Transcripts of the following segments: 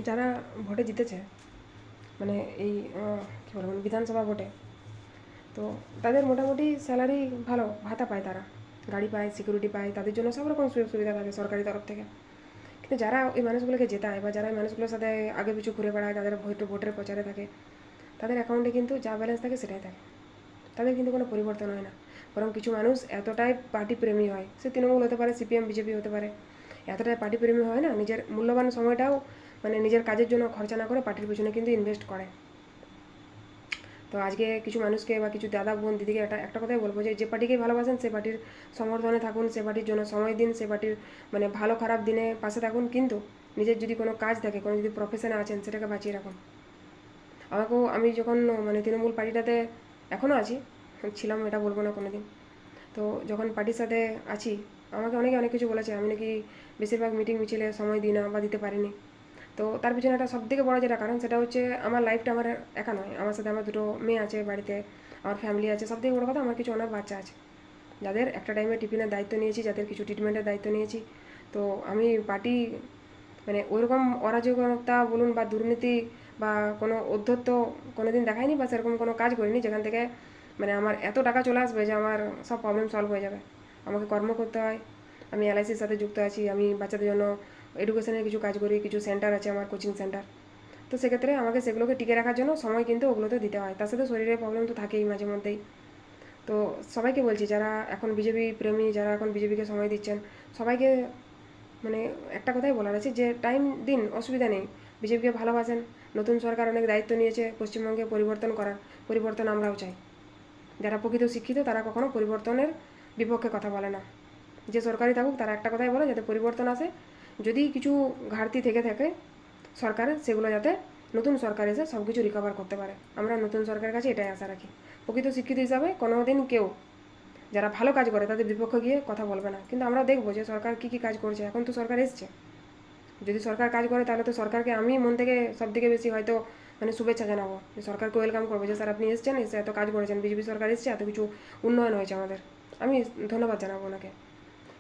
যারা ভোটে জিতেছে, মানে এই কী বলবো বিধানসভা ভোটে, তো তাদের মোটামুটি স্যালারি ভালো, ভাতা পায়, তারা গাড়ি পায়, সিকিউরিটি পায়, তাদের জন্য সব রকম সুযোগ সুবিধা থাকে সরকারি তরফ থেকে। কিন্তু যারা ওই মানুষগুলোকে জেতায় বা যারা ওই মানুষগুলোর সাথে আগে পিছু ঘুরে বেড়ায়, তাদের ভোটের প্রচারে থাকে, তাদের অ্যাকাউন্টে কিন্তু যা ব্যালেন্স থাকে সেটাই থাকে, তাদের কিন্তু কোনো পরিবর্তন হয় না। বরং কিছু মানুষ এতটাই পার্টি প্রেমী হয়, সে তৃণমূল হতে পারে, সিপিএম বিজেপি হতে পারে, এতটাই পার্টি প্রেমী হয় না, নিজের মূল্যবান সময়টাও মানে নিজের কাজের জন্য খরচা না করে পার্টির পিছনে কিন্তু ইনভেস্ট করে। তো আজকে কিছু মানুষকে বা কিছু দাদা বোন দিদিকে একটা কথাই বলবো, যে পার্টিকেই ভালোবাসেন সে পার্টির সমর্থনে থাকুন, সে পার্টির জন্য সময় দিন, সে পার্টির মানে ভালো খারাপ দিনে পাশে থাকুন, কিন্তু নিজের যদি কোনো কাজ থাকে, কোনো যদি প্রফেশনে আছেন, সেটাকে বাঁচিয়ে রাখুন। আমি যখন মানে তৃণমূল পার্টিটাতে এখনও আছি, ছিলাম এটা বলবো না কোনো দিন, তো যখন পার্টির সাথে আছি, আমাকে অনেকে অনেক কিছু বলেছে, আমি নাকি বেশিরভাগ মিটিং মিছিলে সময় দিই না বা দিতে পারিনি। তো তার পিছনে একটা সবথেকে বড় যেটা কারণ, সেটা হচ্ছে আমার লাইফটা আমার একা নয়, আমার সাথে আমার দুটো মেয়ে আছে বাড়িতে, আমার ফ্যামিলি আছে, সবথেকে বড় কথা আমার কিছু অনেক বাচ্চা আছে, যাদের একটা টাইমে টিফিনের দায়িত্ব নিয়েছি, যাদের কিছু ট্রিটমেন্টের দায়িত্ব নিয়েছি। তো আমি পার্টি মানে ওইরকম অরাজকতা বলুন বা দুর্নীতি বা কোনো অধ্যত্ব কোনো দিন দেখায়নি, বা সেরকম কোনো কাজ করিনি যেখান থেকে মানে আমার এত টাকা চলে আসবে যে আমার সব প্রবলেম সলভ হয়ে যাবে। আমাকে কর্ম করতে হয়, আমি এলআইসির সাথে যুক্ত আছি, আমি বাচ্চাদের জন্য এডুকেশনের কিছু কাজ করি, কিছু সেন্টার আছে আমার, কোচিং সেন্টার। তো সেক্ষেত্রে আমাকে সেগুলোকে টিকে রাখার জন্য সময় কিন্তু ওগুলোতে দিতে হয়, তার সাথে শরীরের প্রবলেম তো থাকেই মাঝে মধ্যেই। তো সবাইকে বলছি, যারা এখন বিজেপি প্রেমী, যারা এখন বিজেপিকে সময় দিচ্ছেন, সবাইকে মানে একটা কথাই বলার আছে, যে টাইম দিন, অসুবিধা নেই, বিজেপিকে ভালোবাসেন, নতুন সরকার অনেক দায়িত্ব নিয়েছে পশ্চিমবঙ্গে পরিবর্তন করার, পরিবর্তন আমরাও চাই। যারা প্রকৃত শিক্ষিত তারা কখনো পরিবর্তনের বিপক্ষে কথা বলে না, যে সরকারই থাকুক তারা একটা কথাই বলে, যাতে পরিবর্তন আসে, যদি কিছু ঘাটতি থেকে থাকে সরকারের, সেগুলো যাতে নতুন সরকার এসে সব কিছু রিকভার করতে পারে। আমরা নতুন সরকারের কাছে এটাই আশা রাখি। প্রকৃত শিক্ষিত হিসাবে কোনো দিন কেউ যারা ভালো কাজ করে তাদের বিপক্ষে গিয়ে কথা বলবে না, কিন্তু আমরা দেখবো যে সরকার কী কী কাজ করছে, এখন তো সরকার এসছে, যদি সরকার কাজ করে তাহলে তো সরকারকে আমি মন থেকে সব থেকে বেশি হয়তো মানে শুভেচ্ছা জানাবো, যে সরকারকে ওয়েলকাম করবো, যে স্যার আপনি এসছেন, এসে এত কাজ করেছেন, বিজেপি সরকার এসছে, এত কিছু উন্নয়ন হয়েছে আমাদের, আমি ধন্যবাদ জানাবো ওনাকে।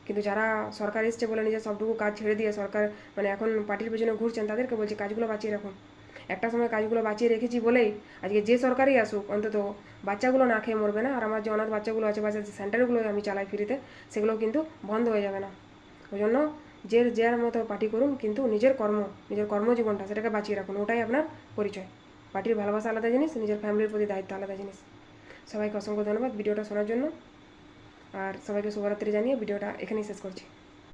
কিন্তু যারা সরকার এসছে বলে নিজের সবটুকু কাজ ছেড়ে দিয়ে সরকার মানে এখন পার্টির পেছনে ঘুরছেন, তাদেরকে বলছি কাজগুলো বাঁচিয়ে রাখুন। একটা সময় কাজগুলো বাঁচিয়ে রেখেছি বলেই আজকে যে সরকারই আসুক অন্তত বাচ্চাগুলো না খেয়ে মরবে না, আর আমার যে অনাথ বাচ্চাগুলো আছে বা যে সেন্টারগুলো আমি চালাই ফ্রিতে, সেগুলো কিন্তু বন্ধ হয়ে যাবে না। ওই জন্য যে যার মতো পার্টি করুন, কিন্তু নিজের কর্মজীবনটা সেটাকে বাঁচিয়ে রাখুন, ওটাই আপনার পরিচয়। পার্টির ভালোবাসা আলাদা জিনিস, নিজের ফ্যামিলির প্রতি দায়িত্ব আলাদা জিনিস। সবাইকে অসংখ্য ধন্যবাদ ভিডিওটা শোনার জন্য, আর সবাইকে শুভরাত্রি জানিয়ে ভিডিওটা এখানেই শেষ করছি।